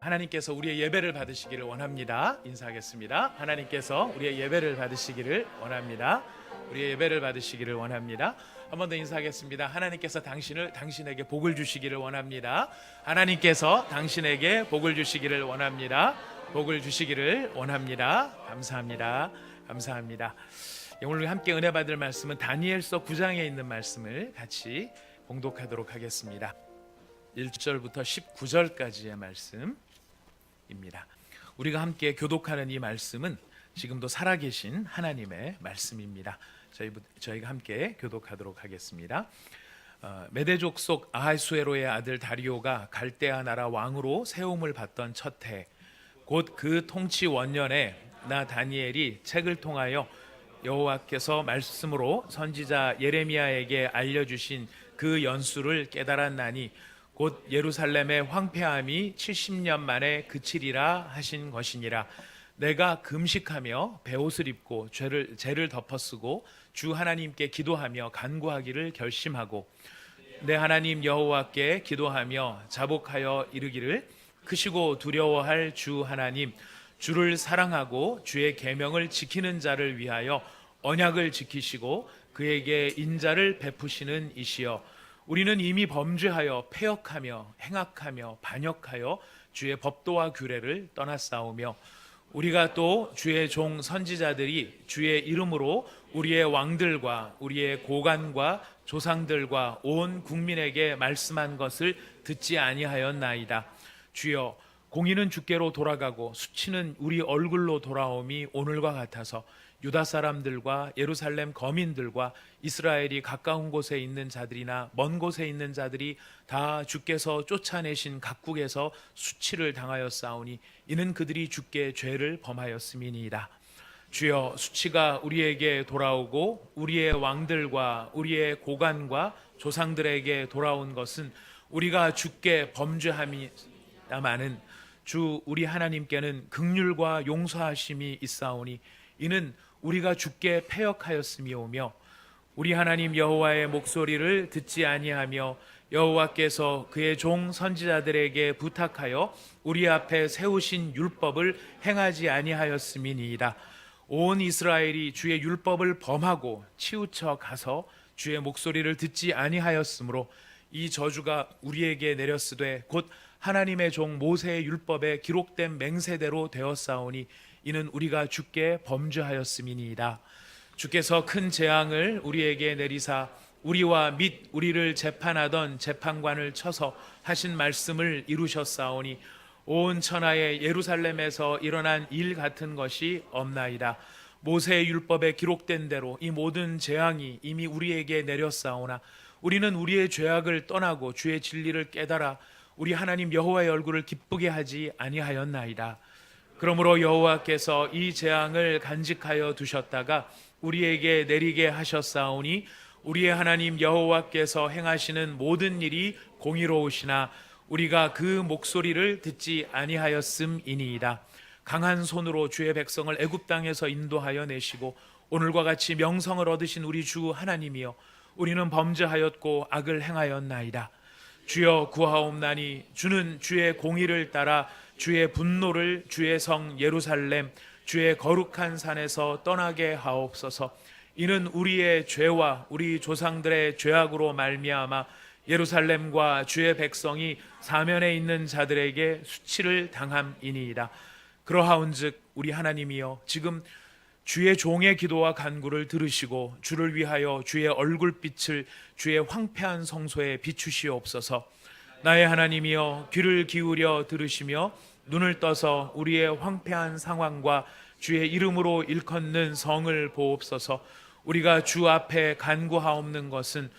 하나님께서 우리의 예배를 받으시기를 원합니다. 인사하겠습니다. 하나님께서 우리의 예배를 받으시기를 원합니다. 우리의 예배를 받으시기를 원합니다. 한 번 더 인사하겠습니다. 하나님께서 당신에게 복을 주시기를 원합니다. 하나님께서 당신에게 복을 주시기를 원합니다. 복을 주시기를 원합니다. 감사합니다. 감사합니다. 오늘 함께 은혜 받을 말씀은 다니엘서 9장에 있는 말씀을 같이 봉독하도록 하겠습니다. 1절부터 19절까지의 말씀입니다. 우리가 함께 교독하는 이 말씀은 지금도 살아계신 하나님의 말씀입니다. 저희가 함께 교독하도록 하겠습니다. 메대족 속 아하수에로의 아들 다리오가 갈대아 나라 왕으로 세움을 받던 첫 해, 곧 그 통치 원년에 나 다니엘이 책을 통하여 여호와께서 말씀으로 선지자 예레미야에게 알려주신 그 연수를 깨달았나니 곧 예루살렘의 황폐함이 70년 만에 그치리라 하신 것이니라. 내가 금식하며 베옷을 입고 죄를 덮어쓰고 주 하나님께 기도하며 간구하기를 결심하고 내 하나님 여호와께 기도하며 자복하여 이르기를 크시고 두려워할 주 하나님, 주를 사랑하고 주의 계명을 지키는 자를 위하여 언약을 지키시고 그에게 인자를 베푸시는 이시여, 우리는 이미 범죄하여 패역하며 행악하며 반역하여 주의 법도와 규례를 떠났사오며 우리가 또 주의 종 선지자들이 주의 이름으로 우리의 왕들과 우리의 고관과 조상들과 온 국민에게 말씀한 것을 듣지 아니하였나이다. 주여, 공의는 주께로 돌아가고 수치는 우리 얼굴로 돌아옴이 오늘과 같아서 유다 사람들과 예루살렘 거민들과 이스라엘이 가까운 곳에 있는 자들이나 먼 곳에 있는 자들이 다 주께서 쫓아내신 각국에서 수치를 당하였사오니 이는 그들이 주께 죄를 범하였음이니이다. 주여, 수치가 우리에게 돌아오고 우리의 왕들과 우리의 고관과 조상들에게 돌아온 것은 우리가 주께 범죄함이다마는 주 우리 하나님께는 긍휼과 용서하심이 있사오니 이는 우리가 주께 패역하였음이오며 우리 하나님 여호와의 목소리를 듣지 아니하며 여호와께서 그의 종 선지자들에게 부탁하여 우리 앞에 세우신 율법을 행하지 아니하였음이니이다. 온 이스라엘이 주의 율법을 범하고 치우쳐 가서 주의 목소리를 듣지 아니하였으므로 이 저주가 우리에게 내렸으되 곧 하나님의 종 모세의 율법에 기록된 맹세대로 되었사오니 이는 우리가 주께 범죄하였음이니이다. 주께서 큰 재앙을 우리에게 내리사 우리와 및 우리를 재판하던 재판관을 쳐서 하신 말씀을 이루셨사오니 온 천하의 예루살렘에서 일어난 일 같은 것이 없나이다. 모세의 율법에 기록된 대로 이 모든 재앙이 이미 우리에게 내렸사오나 우리는 우리의 죄악을 떠나고 주의 진리를 깨달아 우리 하나님 여호와의 얼굴을 기쁘게 하지 아니하였나이다. 그러므로 여호와께서 이 재앙을 간직하여 두셨다가 우리에게 내리게 하셨사오니 우리의 하나님 여호와께서 행하시는 모든 일이 공의로우시나 우리가 그 목소리를 듣지 아니하였음이니이다. 강한 손으로 주의 백성을 애굽 땅에서 인도하여 내시고 오늘과 같이 명성을 얻으신 우리 주 하나님이여, 우리는 범죄하였고 악을 행하였나이다. 주여 구하옵나니 주는 주의 공의를 따라 주의 분노를 주의 성 예루살렘 주의 거룩한 산에서 떠나게 하옵소서. 이는 우리의 죄와 우리 조상들의 죄악으로 말미암아 예루살렘과 주의 백성이 사면에 있는 자들에게 수치를 당함이니이다. 그러하온즉 우리 하나님이여, 지금 주의 종의 기도와 간구를 들으시고 주를 위하여 주의 얼굴빛을 주의 황폐한 성소에 비추시옵소서. 나의 하나님이여, 귀를 기울여 들으시며 눈을 떠서 우리의 황폐한 상황과 주의 이름으로 일컫는 성을 보옵소서. 우리가 주 앞에 간구하옵는 것은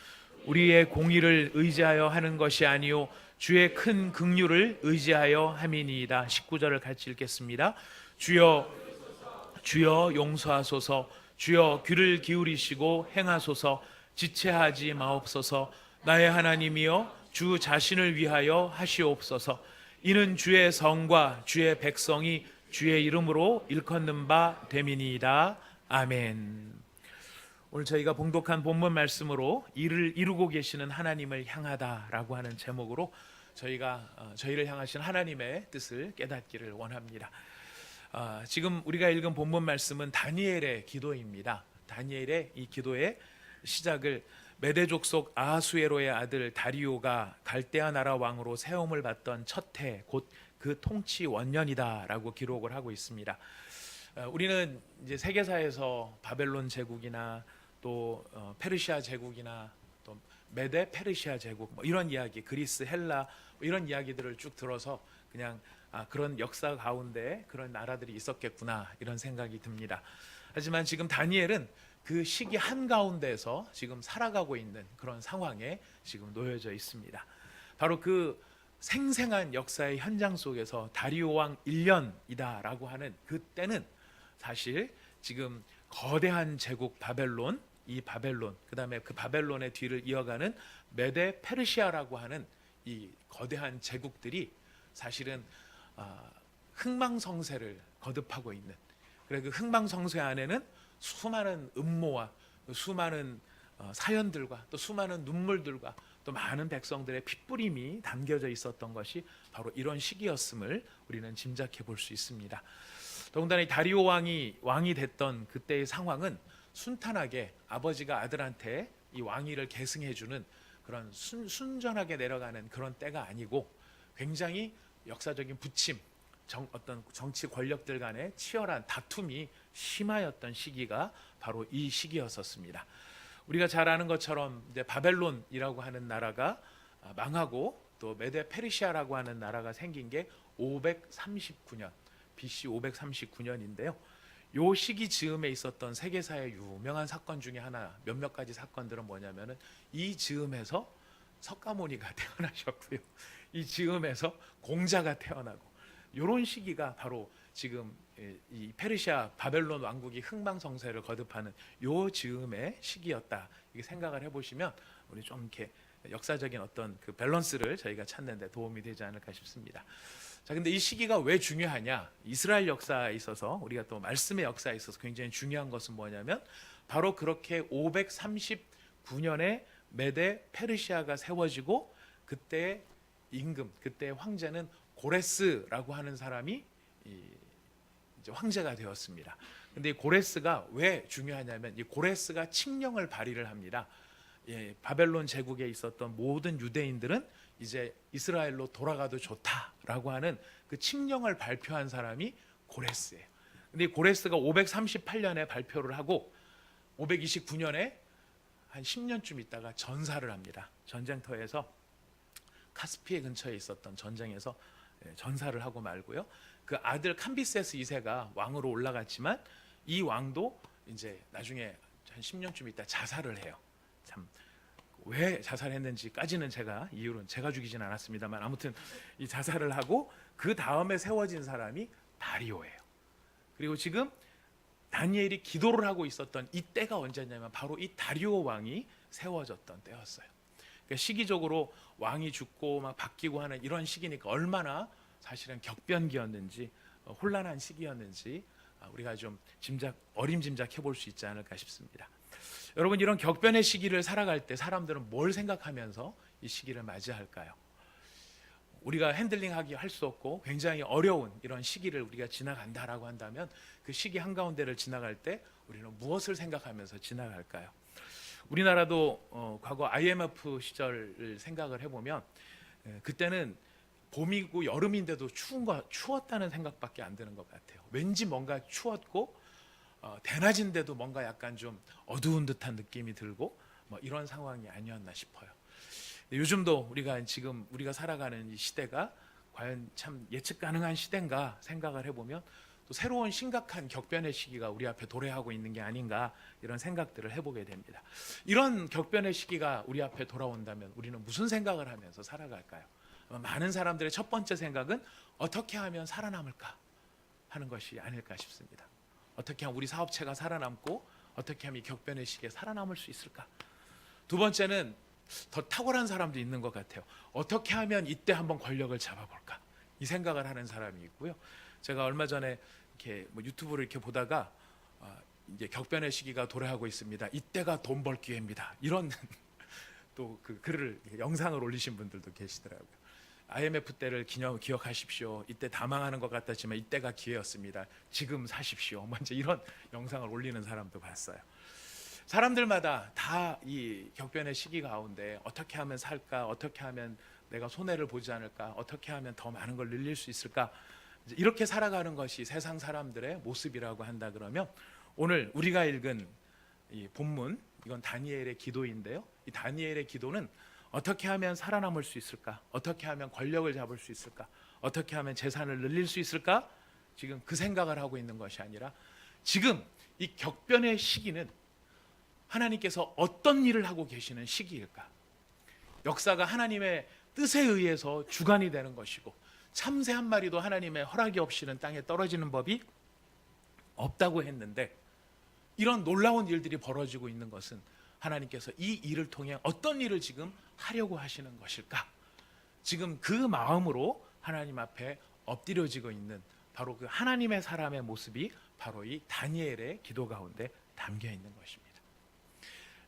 우리의 공의를 의지하여 하는 것이 아니요 주의 큰 긍휼을 의지하여 함이니이다. 19절을 같이 읽겠습니다. 주여 용서하소서. 주여 귀를 기울이시고 행하소서. 지체하지 마옵소서. 나의 하나님이여, 주 자신을 위하여 하시옵소서. 이는 주의 성과 주의 백성이 주의 이름으로 일컫는 바 됨이니이다. 아멘. 오늘 저희가 봉독한 본문 말씀으로 일을 이루고 계시는 하나님을 향하다라고 하는 제목으로 저희를 향하신 하나님의 뜻을 깨닫기를 원합니다. 지금 우리가 읽은 본문 말씀은 다니엘의 기도입니다. 다니엘의 이 기도의 시작을 메대 족속 아하수에로의 아들 다리오가 갈대아 나라 왕으로 세움을 받던 첫 해, 곧 그 통치 원년이다라고 기록을 하고 있습니다. 우리는 이제 세계사에서 바벨론 제국이나 또 페르시아 제국이나 또 메데 페르시아 제국 뭐 이런 이야기, 그리스, 헬라 뭐 이런 이야기들을 쭉 들어서 그냥 그런 역사 가운데 그런 나라들이 있었겠구나 이런 생각이 듭니다. 하지만 지금 다니엘은 그 시기 한가운데에서 지금 살아가고 있는 그런 상황에 지금 놓여져 있습니다. 바로 그 생생한 역사의 현장 속에서 다리오 왕 1년이다라고 하는 그때는 사실 지금 거대한 제국 바벨론, 이 바벨론, 그 다음에 그 바벨론의 뒤를 이어가는 메데 페르시아라고 하는 이 거대한 제국들이 사실은 흥망성쇠를 거듭하고 있는, 그래 그 흥망성쇠 안에는 수많은 음모와 수많은 사연들과 또 수많은 눈물들과 또 많은 백성들의 핏부림이 담겨져 있었던 것이 바로 이런 시기였음을 우리는 짐작해 볼 수 있습니다. 더군다나 다리오 왕이 됐던 그때의 상황은 순탄하게 아버지가 아들한테 이 왕위를 계승해 주는 그런 순전하게 내려가는 그런 때가 아니고 굉장히 역사적인 부침, 어떤 정치 권력들 간의 치열한 다툼이 심하였던 시기가 바로 이 시기였었습니다. 우리가 잘 아는 것처럼 이제 바벨론이라고 하는 나라가 망하고 또 메데 페르시아라고 하는 나라가 생긴 게 539년 BC 539년인데요. 요 시기 즈음에 있었던 세계사의 유명한 사건 중에 하나, 몇몇 가지 사건들은 뭐냐면은 이 즈음에서 석가모니가 태어나셨고요. 이 즈음에서 공자가 태어나고 이런 시기가 바로 지금 이 페르시아 바벨론 왕국이 흥망성쇠를 거듭하는 요 즈음의 시기였다. 이게 생각을 해보시면 우리 좀 이렇게 역사적인 어떤 그 밸런스를 저희가 찾는데 도움이 되지 않을까 싶습니다. 자, 근데 이 시기가 왜 중요하냐? 이스라엘 역사에 있어서 우리가 또 말씀의 역사에 있어서 굉장히 중요한 것은 뭐냐면 바로 그렇게 539년에 메데 페르시아가 세워지고 그때의 임금, 그때의 황제는 고레스라고 하는 사람이 이제 황제가 되었습니다. 근데 이 고레스가 왜 중요하냐면 이 고레스가 칙령을 발의를 합니다. 바벨론 제국에 있었던 모든 유대인들은 이제 이스라엘로 돌아가도 좋다라고 하는 그 칙령을 발표한 사람이 고레스예요. 근데 이 고레스가 538년에 발표를 하고 529년에 한 10년쯤 있다가 전사를 합니다. 전쟁터에서 카스피해 근처에 있었던 전쟁에서 전사를 하고 말고요. 그 아들 캄비세스 2세가 왕으로 올라갔지만 이 왕도 이제 나중에 한 10년쯤 있다 자살을 해요. 참 왜 자살했는지까지는 이유는 제가 죽이진 않았습니다만 아무튼 이 자살을 하고 그 다음에 세워진 사람이 다리오예요. 그리고 지금 다니엘이 기도를 하고 있었던 이 때가 언제냐면 바로 이 다리오 왕이 세워졌던 때였어요. 그러니까 시기적으로 왕이 죽고 막 바뀌고 하는 이런 시기니까 얼마나 사실은 격변기였는지 혼란한 시기였는지 우리가 좀 어림짐작해 볼 수 있지 않을까 싶습니다. 여러분, 이런 격변의 시기를 살아갈 때 사람들은 뭘 생각하면서 이 시기를 맞이할까요? 우리가 핸들링하기 할 수 없고 굉장히 어려운 이런 시기를 우리가 지나간다라고 한다면 그 시기 한가운데를 지나갈 때 우리는 무엇을 생각하면서 지나갈까요? 우리나라도 과거 IMF 시절을 생각을 해보면 그때는 봄이고 여름인데도 추웠다는 생각밖에 안 드는 것 같아요. 왠지 뭔가 추웠고 대낮인데도 뭔가 약간 좀 어두운 듯한 느낌이 들고 뭐 이런 상황이 아니었나 싶어요. 요즘도 우리가 살아가는 이 시대가 과연 참 예측 가능한 시대인가 생각을 해보면 또 새로운 심각한 격변의 시기가 우리 앞에 도래하고 있는 게 아닌가 이런 생각들을 해보게 됩니다. 이런 격변의 시기가 우리 앞에 돌아온다면 우리는 무슨 생각을 하면서 살아갈까요? 많은 사람들의 첫 번째 생각은 어떻게 하면 살아남을까 하는 것이 아닐까 싶습니다. 어떻게 하면 우리 사업체가 살아남고 어떻게 하면 이 격변의 시기에 살아남을 수 있을까? 두 번째는 더 탁월한 사람도 있는 것 같아요. 어떻게 하면 이때 한번 권력을 잡아볼까? 이 생각을 하는 사람이 있고요. 제가 얼마 전에 이렇게 유튜브를 이렇게 보다가 이제 격변의 시기가 도래하고 있습니다. 이때가 돈 벌 기회입니다. 이런 또 그 글을 영상을 올리신 분들도 계시더라고요. IMF 때를 기억하십시오. 이때 다 망하는 것 같았지만 이때가 기회였습니다. 지금 사십시오. 먼저 이런 영상을 올리는 사람도 봤어요. 사람들마다 다 이 격변의 시기 가운데 어떻게 하면 살까? 어떻게 하면 내가 손해를 보지 않을까? 어떻게 하면 더 많은 걸 늘릴 수 있을까? 이렇게 살아가는 것이 세상 사람들의 모습이라고 한다 그러면, 오늘 우리가 읽은 이 본문, 이건 다니엘의 기도인데요. 이 다니엘의 기도는 어떻게 하면 살아남을 수 있을까? 어떻게 하면 권력을 잡을 수 있을까? 어떻게 하면 재산을 늘릴 수 있을까? 지금 그 생각을 하고 있는 것이 아니라, 지금 이 격변의 시기는 하나님께서 어떤 일을 하고 계시는 시기일까? 역사가 하나님의 뜻에 의해서 주관이 되는 것이고, 참새 한 마리도 하나님의 허락이 없이는 땅에 떨어지는 법이 없다고 했는데, 이런 놀라운 일들이 벌어지고 있는 것은 하나님께서 이 일을 통해 어떤 일을 지금 하려고 하시는 것일까? 지금 그 마음으로 하나님 앞에 엎드려지고 있는 바로 그 하나님의 사람의 모습이 바로 이 다니엘의 기도 가운데 담겨 있는 것입니다.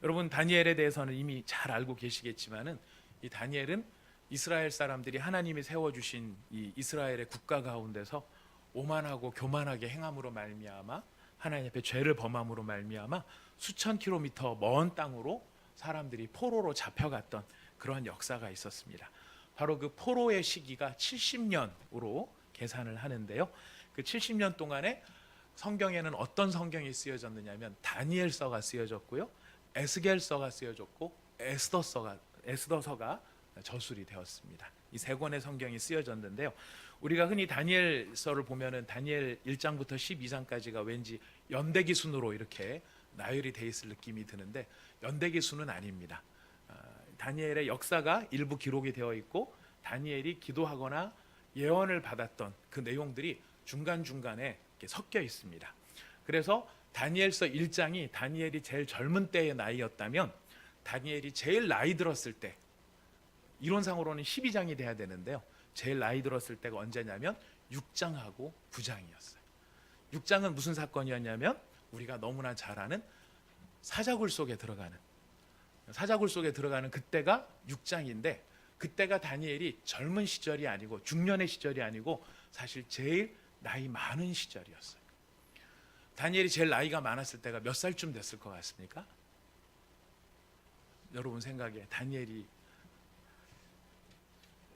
여러분, 다니엘에 대해서는 이미 잘 알고 계시겠지만은, 이 다니엘은 이스라엘 사람들이 하나님이 세워주신 이 이스라엘의 국가 가운데서 오만하고 교만하게 행함으로 말미암아, 하나님 앞에 죄를 범함으로 말미암아 수천 킬로미터 먼 땅으로 사람들이 포로로 잡혀갔던 그러한 역사가 있었습니다. 바로 그 포로의 시기가 70년으로 계산을 하는데요. 그 70년 동안에 성경에는 어떤 성경이 쓰여졌느냐면 다니엘서가 쓰여졌고요, 에스겔서가 쓰여졌고 에스더서가 저술이 되었습니다. 이 세 권의 성경이 쓰여졌는데요. 우리가 흔히 다니엘서를 보면은 다니엘 1장부터 12장까지가 왠지 연대기 순으로 이렇게 나열이 돼 있을 느낌이 드는데, 연대기 순은 아닙니다. 다니엘의 역사가 일부 기록이 되어 있고, 다니엘이 기도하거나 예언을 받았던 그 내용들이 중간중간에 이렇게 섞여 있습니다. 그래서 다니엘서 1장이 다니엘이 제일 젊은 때의 나이였다면, 다니엘이 제일 나이 들었을 때, 이론상으로는 12장이 돼야 되는데요, 제일 나이 들었을 때가 언제냐면 6장하고 9장이었어요. 6장은 무슨 사건이었냐면, 우리가 너무나 잘 아는 사자굴 속에 들어가는 그때가 6장인데, 그때가 다니엘이 젊은 시절이 아니고 중년의 시절이 아니고 사실 제일 나이 많은 시절이었어요. 다니엘이 제일 나이가 많았을 때가 몇 살쯤 됐을 것 같습니까? 여러분 생각에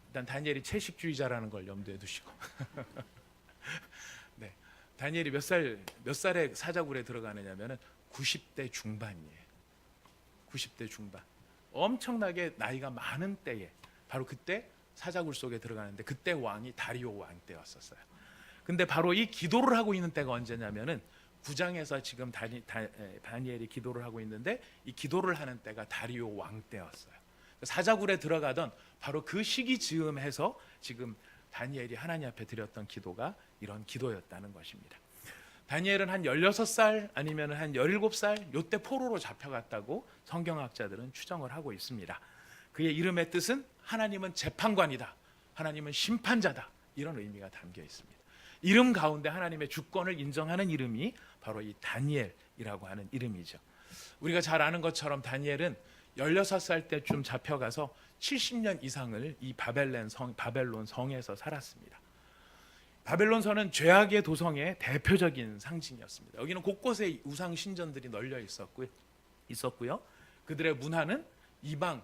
일단 다니엘이 채식주의자라는 걸 염두에 두시고 네, 다니엘이 몇 살에 사자굴에 들어가느냐면은 90대 중반이에요. 90대 중반. 엄청나게 나이가 많은 때에 바로 그때 사자굴 속에 들어가는데, 그때 왕이 다리오 왕 때였었어요. 근데 바로 이 기도를 하고 있는 때가 언제냐면은 9장에서 지금 다니엘이 기도를 하고 있는데, 이 기도를 하는 때가 다리오 왕 때였어요. 사자굴에 들어가던 바로 그 시기 즈음해서 지금 다니엘이 하나님 앞에 드렸던 기도가 이런 기도였다는 것입니다. 다니엘은 한 16살 아니면 한 17살 요때 포로로 잡혀갔다고 성경학자들은 추정을 하고 있습니다. 그의 이름의 뜻은 하나님은 재판관이다, 하나님은 심판자다, 이런 의미가 담겨 있습니다. 이름 가운데 하나님의 주권을 인정하는 이름이 바로 이 다니엘이라고 하는 이름이죠. 우리가 잘 아는 것처럼 다니엘은 16살 때쯤 잡혀가서 70년 이상을 이 바벨론 성에서 살았습니다. 바벨론성은 죄악의 도성의 대표적인 상징이었습니다. 여기는 곳곳에 우상 신전들이 널려 있었고요. 그들의 문화는 이방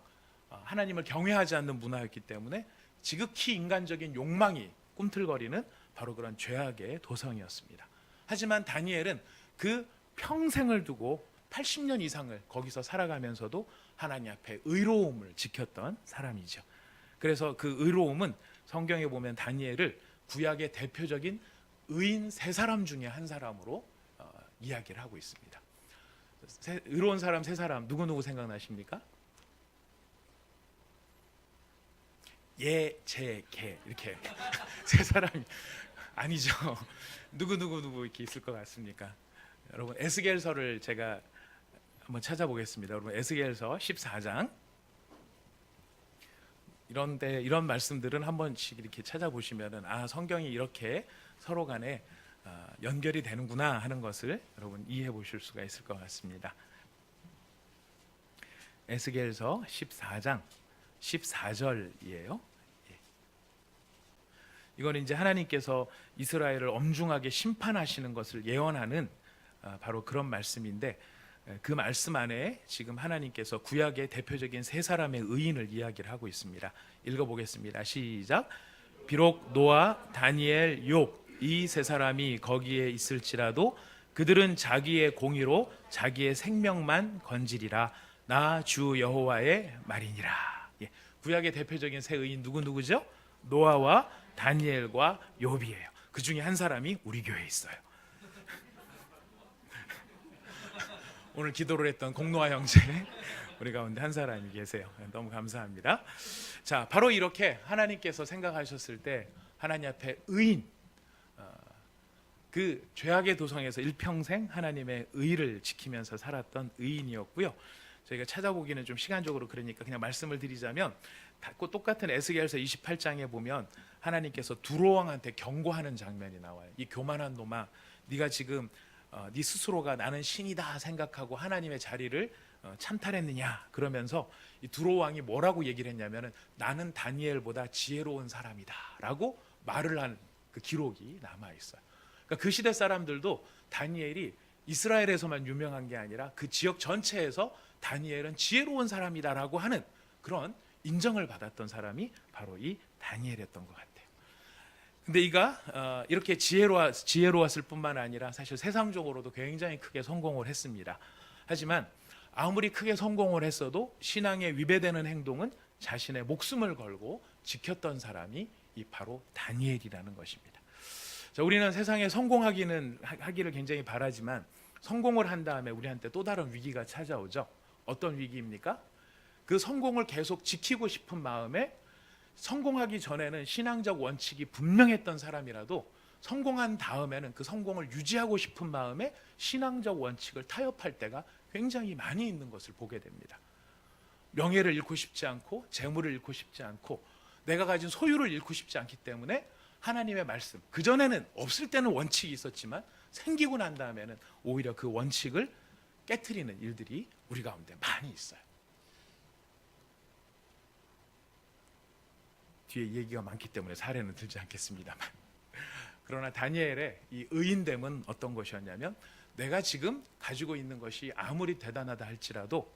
하나님을 경외하지 않는 문화였기 때문에 지극히 인간적인 욕망이 꿈틀거리는 바로 그런 죄악의 도성이었습니다. 하지만 다니엘은 그 평생을 두고 80년 이상을 거기서 살아가면서도 하나님 앞에 의로움을 지켰던 사람이죠. 그래서 그 의로움은 성경에 보면 다니엘을 구약의 대표적인 의인 세 사람 중에 한 사람으로 이야기를 하고 있습니다. 의로운 사람 세 사람 누구 생각나십니까? 예, 제, 개 이렇게 세 사람이 아니죠. 누구 이렇게 있을 것 같습니까? 여러분, 에스겔서를 제가 한번 찾아보겠습니다. 여러분, 에스겔서 14장, 이런 말씀들은 한 번씩 이렇게 찾아보시면은 성경이 이렇게 서로 간에 연결이 되는구나 하는 것을 여러분 이해해 보실 수가 있을 것 같습니다. 에스겔서 14장 14절이에요. 이거는 이제 하나님께서 이스라엘을 엄중하게 심판하시는 것을 예언하는 바로 그런 말씀인데, 그 말씀 안에 지금 하나님께서 구약의 대표적인 세 사람의 의인을 이야기를 하고 있습니다. 읽어보겠습니다. 시작. 비록 노아, 다니엘, 욥 이 세 사람이 거기에 있을지라도 그들은 자기의 공의로 자기의 생명만 건지리라. 나 주 여호와의 말이니라. 구약의 대표적인 세 의인 누구죠? 노아와 다니엘과 욥이에요. 그 중에 한 사람이 우리 교회에 있어요. 오늘 기도를 했던 공노아 형제 우리 가운데 한 사람이 계세요. 너무 감사합니다. 자, 바로 이렇게 하나님께서 생각하셨을 때 하나님 앞에 의인, 그 죄악의 도성에서 일평생 하나님의 의를 지키면서 살았던 의인이었고요. 저희가 찾아보기는 좀 시간적으로 그러니까 그냥 말씀을 드리자면, 똑같은 에스겔서 28장에 보면 하나님께서 두로 왕한테 경고하는 장면이 나와요. 이 교만한 놈아, 네가 지금 네 스스로가 나는 신이다 생각하고 하나님의 자리를 참탈했느냐, 그러면서 이 두로 왕이 뭐라고 얘기를 했냐면은 나는 다니엘보다 지혜로운 사람이다 라고 말을 한 그 기록이 남아 있어요. 그러니까 그 시대 사람들도 다니엘이 이스라엘에서만 유명한 게 아니라 그 지역 전체에서 다니엘은 지혜로운 사람이다라고 하는 그런 인정을 받았던 사람이 바로 이 다니엘이었던 것 같아요. 근데 이가 이렇게 지혜로웠을 뿐만 아니라 사실 세상적으로도 굉장히 크게 성공을 했습니다. 하지만 아무리 크게 성공을 했어도 신앙에 위배되는 행동은 자신의 목숨을 걸고 지켰던 사람이 이 바로 다니엘이라는 것입니다. 자, 우리는 세상에 하기를 굉장히 바라지만 성공을 한 다음에 우리한테 또 다른 위기가 찾아오죠. 어떤 위기입니까? 그 성공을 계속 지키고 싶은 마음에 성공하기 전에는 신앙적 원칙이 분명했던 사람이라도 성공한 다음에는 그 성공을 유지하고 싶은 마음에 신앙적 원칙을 타협할 때가 굉장히 많이 있는 것을 보게 됩니다. 명예를 잃고 싶지 않고 재물을 잃고 싶지 않고 내가 가진 소유를 잃고 싶지 않기 때문에 하나님의 말씀, 그전에는 없을 때는 원칙이 있었지만 생기고 난 다음에는 오히려 그 원칙을 깨트리는 일들이 우리 가운데 많이 있어요. 뒤에 얘기가 많기 때문에 사례는 들지 않겠습니다만, 그러나 다니엘의 이 의인됨은 어떤 것이었냐면, 내가 지금 가지고 있는 것이 아무리 대단하다 할지라도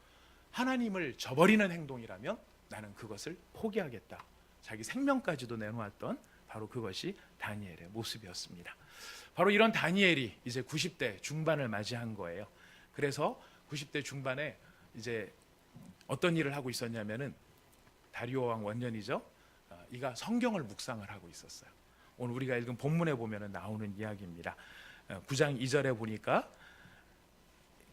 하나님을 저버리는 행동이라면 나는 그것을 포기하겠다. 자기 생명까지도 내놓았던 바로 그것이 다니엘의 모습이었습니다. 바로 이런 다니엘이 이제 90대 중반을 맞이한 거예요. 그래서 90대 중반에 이제 어떤 일을 하고 있었냐면은, 다리오 왕 원년이죠. 이가 성경을 묵상을 하고 있었어요. 오늘 우리가 읽은 본문에 보면은 나오는 이야기입니다. 9장 2절에 보니까,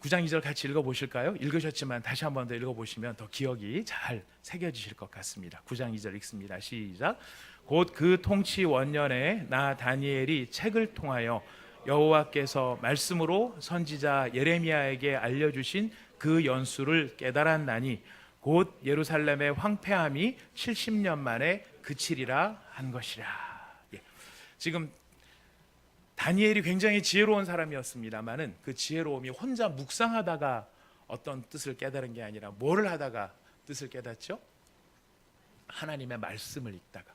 9장 2절 같이 읽어보실까요? 읽으셨지만 다시 한 번 더 읽어보시면 더 기억이 잘 새겨지실 것 같습니다. 9장 2절 읽습니다. 시작. 곧 그 통치 원년에 나 다니엘이 책을 통하여 여호와께서 말씀으로 선지자 예레미야에게 알려주신 그 연수를 깨달았나니 곧 예루살렘의 황폐함이 70년 만에 그치리라 한 것이라. 지금 다니엘이 굉장히 지혜로운 사람이었습니다만은 그 지혜로움이 혼자 묵상하다가 어떤 뜻을 깨달은 게 아니라 뭐를 하다가 뜻을 깨닫죠? 하나님의 말씀을 읽다가,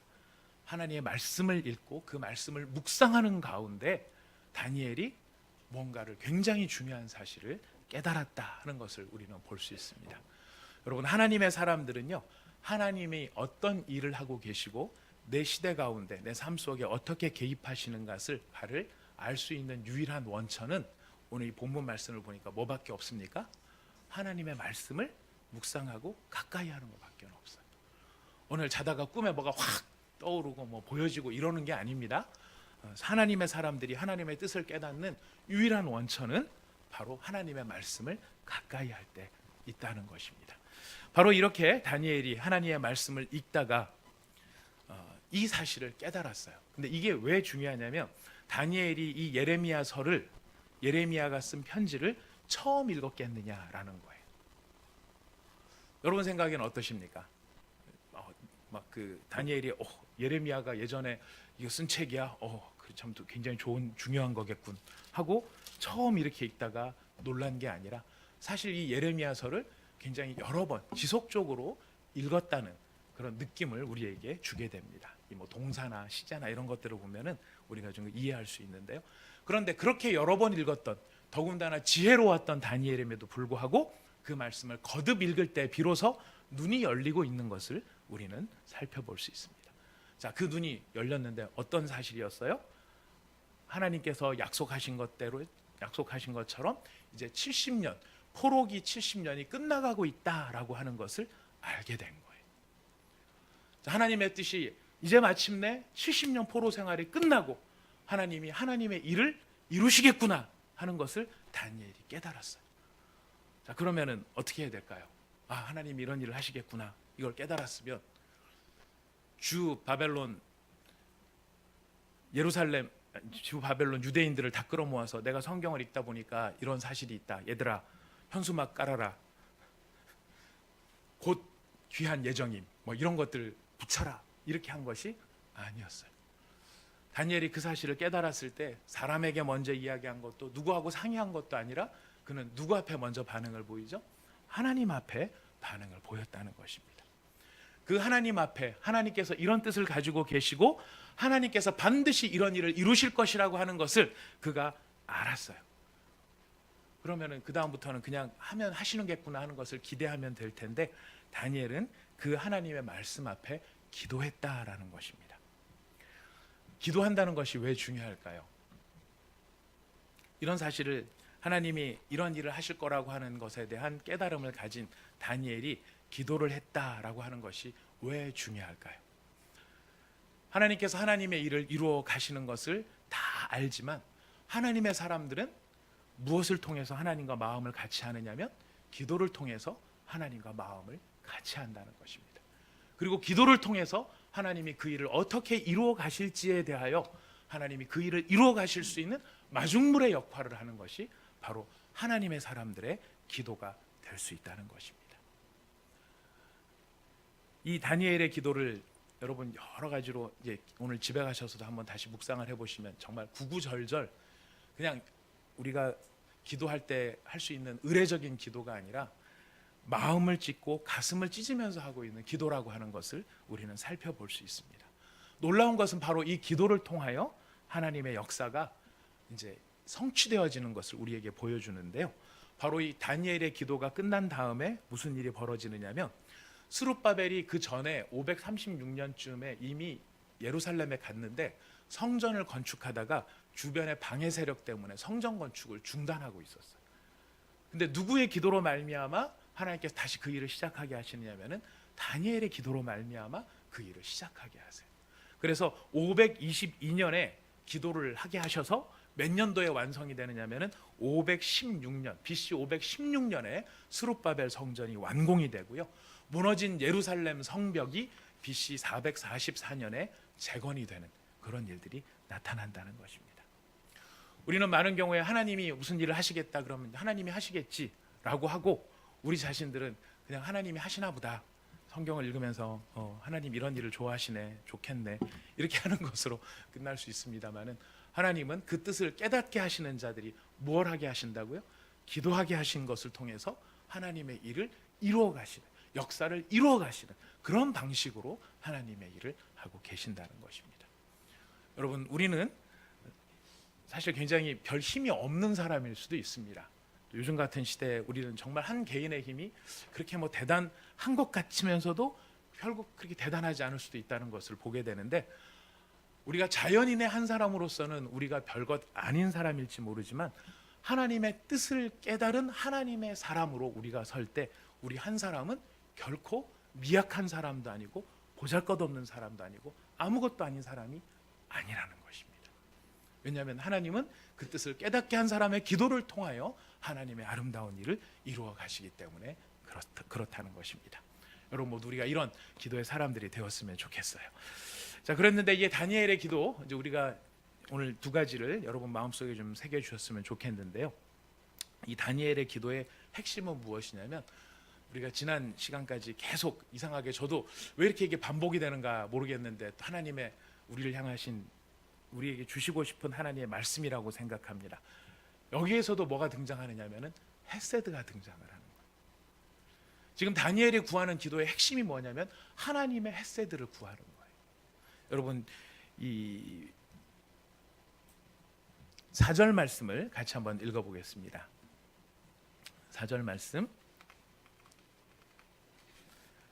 하나님의 말씀을 읽고 그 말씀을 묵상하는 가운데 다니엘이 뭔가를 굉장히 중요한 사실을 깨달았다는 것을 우리는 볼 수 있습니다. 여러분, 하나님의 사람들은요, 하나님이 어떤 일을 하고 계시고 내 시대 가운데 내 삶 속에 어떻게 개입하시는 것을 알 수 있는 유일한 원천은 오늘 이 본문 말씀을 보니까 뭐밖에 없습니까? 하나님의 말씀을 묵상하고 가까이 하는 것밖에 없어요. 오늘 자다가 꿈에 뭐가 확 떠오르고 뭐 보여지고 이러는 게 아닙니다. 하나님의 사람들이 하나님의 뜻을 깨닫는 유일한 원천은 바로 하나님의 말씀을 가까이 할 때 있다는 것입니다. 바로 이렇게 다니엘이 하나님의 말씀을 읽다가 이 사실을 깨달았어요. 근데 이게 왜 중요하냐면, 다니엘이 이 예레미야서를, 예레미야가 쓴 편지를 처음 읽었겠느냐라는 거예요. 여러분 생각에는 어떠십니까? 막 그 다니엘이 예레미야가 예전에 이거 쓴 책이야. 참 굉장히 좋은 중요한 거겠군 하고 처음 이렇게 읽다가 놀란 게 아니라, 사실 이 예레미야서를 굉장히 여러 번 지속적으로 읽었다는 그런 느낌을 우리에게 주게 됩니다. 이 뭐 동사나 시제나 이런 것들을 보면은 우리가 좀 이해할 수 있는데요. 그런데 그렇게 여러 번 읽었던, 더군다나 지혜로웠던 다니엘임에도 불구하고 그 말씀을 거듭 읽을 때 비로소 눈이 열리고 있는 것을 우리는 살펴볼 수 있습니다. 자, 그 눈이 열렸는데 어떤 사실이었어요? 하나님께서 약속하신 것대로, 약속하신 것처럼 이제 70년, 포로기 70년이 끝나가고 있다라고 하는 것을 알게 된 거예요. 자, 하나님의 뜻이 이제 마침내 70년 포로 생활이 끝나고 하나님이 하나님의 일을 이루시겠구나 하는 것을 다니엘이 깨달았어요. 자, 그러면은 어떻게 해야 될까요? 아, 하나님이 이런 일을 하시겠구나, 이걸 깨달았으면 주 바벨론 예루살렘, 주 바벨론 유대인들을 다 끌어모아서 내가 성경을 읽다 보니까 이런 사실이 있다, 얘들아 현수막 깔아라, 곧 귀한 예정임, 뭐 이런 것들 붙여라, 이렇게 한 것이 아니었어요. 다니엘이 그 사실을 깨달았을 때 사람에게 먼저 이야기한 것도, 누구하고 상의한 것도 아니라 그는 누구 앞에 먼저 반응을 보이죠? 하나님 앞에 반응을 보였다는 것입니다. 그 하나님 앞에 하나님께서 이런 뜻을 가지고 계시고 하나님께서 반드시 이런 일을 이루실 것이라고 하는 것을 그가 알았어요. 그러면은 그 다음부터는 그냥 하면 하시는겠구나 하는 것을 기대하면 될 텐데, 다니엘은 그 하나님의 말씀 앞에 기도했다라는 것입니다. 기도한다는 것이 왜 중요할까요? 이런 사실을, 하나님이 이런 일을 하실 거라고 하는 것에 대한 깨달음을 가진 다니엘이 기도를 했다라고 하는 것이 왜 중요할까요? 하나님께서 하나님의 일을 이루어 가시는 것을 다 알지만 하나님의 사람들은 무엇을 통해서 하나님과 마음을 같이 하느냐면 기도를 통해서 하나님과 마음을 같이 한다는 것입니다. 그리고 기도를 통해서 하나님이 그 일을 어떻게 이루어 가실지에 대하여 하나님이 그 일을 이루어 가실 수 있는 마중물의 역할을 하는 것이 바로 하나님의 사람들의 기도가 될 수 있다는 것입니다. 이 다니엘의 기도를 여러분 여러 가지로 이제 오늘 집에 가셔서도 한번 다시 묵상을 해보시면 정말 구구절절 그냥 우리가 기도할 때 할 수 있는 의례적인 기도가 아니라 마음을 찢고 가슴을 찢으면서 하고 있는 기도라고 하는 것을 우리는 살펴볼 수 있습니다. 놀라운 것은 바로 이 기도를 통하여 하나님의 역사가 이제 성취되어지는 것을 우리에게 보여주는데요. 바로 이 다니엘의 기도가 끝난 다음에 무슨 일이 벌어지느냐면, 스룹바벨이 그 전에 536년쯤에 이미 예루살렘에 갔는데 성전을 건축하다가 주변의 방해 세력 때문에 성전 건축을 중단하고 있었어요. 근데 누구의 기도로 말미암아 하나님께서 다시 그 일을 시작하게 하시느냐면은 다니엘의 기도로 말미암아 그 일을 시작하게 하세요. 그래서 522년에 기도를 하게 하셔서 몇 년도에 완성이 되느냐면은 516년, BC 516년에 스룹바벨 성전이 완공이 되고요. 무너진 예루살렘 성벽이 BC 444년에 재건이 되는 그런 일들이 나타난다는 것입니다. 우리는 많은 경우에 하나님이 무슨 일을 하시겠다 그러면 하나님이 하시겠지라고 하고, 우리 자신들은 그냥 하나님이 하시나 보다, 성경을 읽으면서 하나님 이런 일을 좋아하시네, 좋겠네, 이렇게 하는 것으로 끝날 수 있습니다만은, 하나님은 그 뜻을 깨닫게 하시는 자들이 뭘 하게 하신다고요? 기도하게 하신 것을 통해서 하나님의 일을 이루어 가시는, 역사를 이루어 가시는 그런 방식으로 하나님의 일을 하고 계신다는 것입니다. 여러분, 우리는 사실 굉장히 별 힘이 없는 사람일 수도 있습니다. 요즘 같은 시대에 우리는 정말 한 개인의 힘이 그렇게 뭐 대단한 것 같으면서도 결국 그렇게 대단하지 않을 수도 있다는 것을 보게 되는데, 우리가 자연인의 한 사람으로서는 우리가 별것 아닌 사람일지 모르지만 하나님의 뜻을 깨달은 하나님의 사람으로 우리가 설 때 우리 한 사람은 결코 미약한 사람도 아니고 보잘것없는 사람도 아니고 아무것도 아닌 사람이 아니라는 것입니다. 왜냐하면 하나님은 그 뜻을 깨닫게 한 사람의 기도를 통하여 하나님의 아름다운 일을 이루어 가시기 때문에 그렇다는 것입니다. 여러분 모두 우리가 이런 기도의 사람들이 되었으면 좋겠어요. 자, 그랬는데 이게 다니엘의 기도, 이제 우리가 오늘 두 가지를 여러분 마음속에 좀 새겨 주셨으면 좋겠는데요. 이 다니엘의 기도의 핵심은 무엇이냐면, 우리가 지난 시간까지 계속 이상하게 저도 왜 이렇게 이게 반복이 되는가 모르겠는데 하나님의 우리를 향하신, 우리에게 주시고 싶은 하나님의 말씀이라고 생각합니다. 여기에서도 뭐가 등장하느냐면은 헤세드가 등장을 하는 거예요. 지금 다니엘이 구하는 기도의 핵심이 뭐냐면 하나님의 헤세드를 구하는 거예요. 여러분, 이 4절 말씀을 같이 한번 읽어보겠습니다. 4절 말씀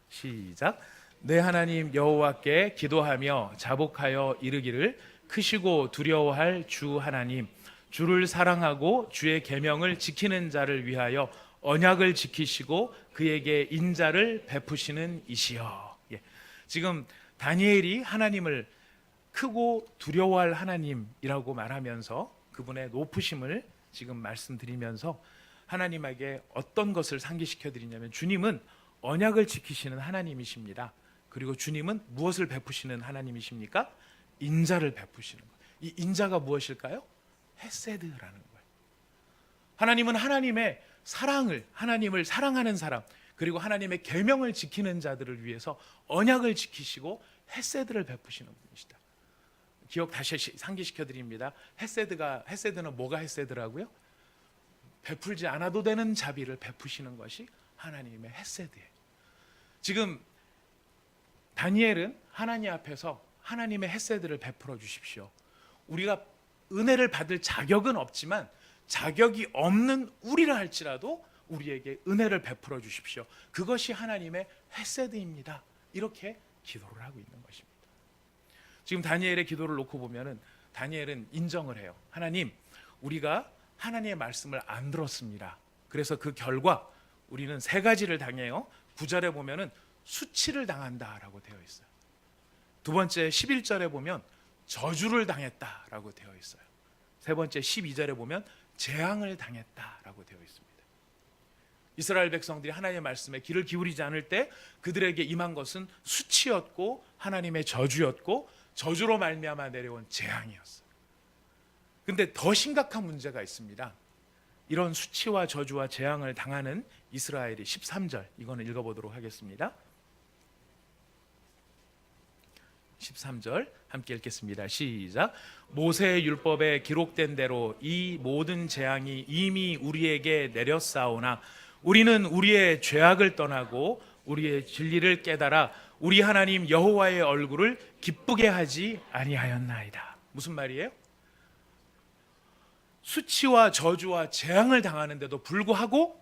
시작. 내 하나님 여호와께 기도하며 자복하여 이르기를 크시고 두려워할 주 하나님, 주를 사랑하고 주의 계명을 지키는 자를 위하여 언약을 지키시고 그에게 인자를 베푸시는 이시여. 지금 다니엘이 하나님을 크고 두려워할 하나님이라고 말하면서 그분의 높으심을 지금 말씀드리면서 하나님에게 어떤 것을 상기시켜 드리냐면 주님은 언약을 지키시는 하나님이십니다. 그리고 주님은 무엇을 베푸시는 하나님이십니까? 인자를 베푸시는 거예요. 이 인자가 무엇일까요? 헤세드라는 거예요. 하나님은 하나님의 사랑을, 하나님을 사랑하는 사람, 그리고 하나님의 계명을 지키는 자들을 위해서 언약을 지키시고 헤세드를 베푸시는 분이시다. 기억 다시 상기시켜 드립니다. 헤세드는 뭐가 헤세드라고요? 베풀지 않아도 되는 자비를 베푸시는 것이 하나님의 헤세드예요. 지금 다니엘은 하나님 앞에서 하나님의 헤세드를 베풀어 주십시오. 우리가 은혜를 받을 자격은 없지만 자격이 없는 우리라 할지라도 우리에게 은혜를 베풀어 주십시오. 그것이 하나님의 헤세드입니다. 이렇게 기도를 하고 있는 것입니다. 지금 다니엘의 기도를 놓고 보면은 다니엘은 인정을 해요. 하나님, 우리가 하나님의 말씀을 안 들었습니다. 그래서 그 결과 우리는 세 가지를 당해요. 9절에 보면은 수치를 당한다라고 되어 있어요. 두 번째 11절에 보면 저주를 당했다라고 되어 있어요. 세 번째 12절에 보면 재앙을 당했다라고 되어 있습니다. 이스라엘 백성들이 하나님의 말씀에 귀를 기울이지 않을 때 그들에게 임한 것은 수치였고 하나님의 저주였고 저주로 말미암아 내려온 재앙이었어요. 근데 더 심각한 문제가 있습니다. 이런 수치와 저주와 재앙을 당하는 이스라엘이 13절, 이거는 읽어보도록 하겠습니다. 13절 함께 읽겠습니다. 시작. 모세의 율법에 기록된 대로 이 모든 재앙이 이미 우리에게 내렸사오나 우리는 우리의 죄악을 떠나고 우리의 진리를 깨달아 우리 하나님 여호와의 얼굴을 기쁘게 하지 아니하였나이다. 무슨 말이에요? 수치와 저주와 재앙을 당하는데도 불구하고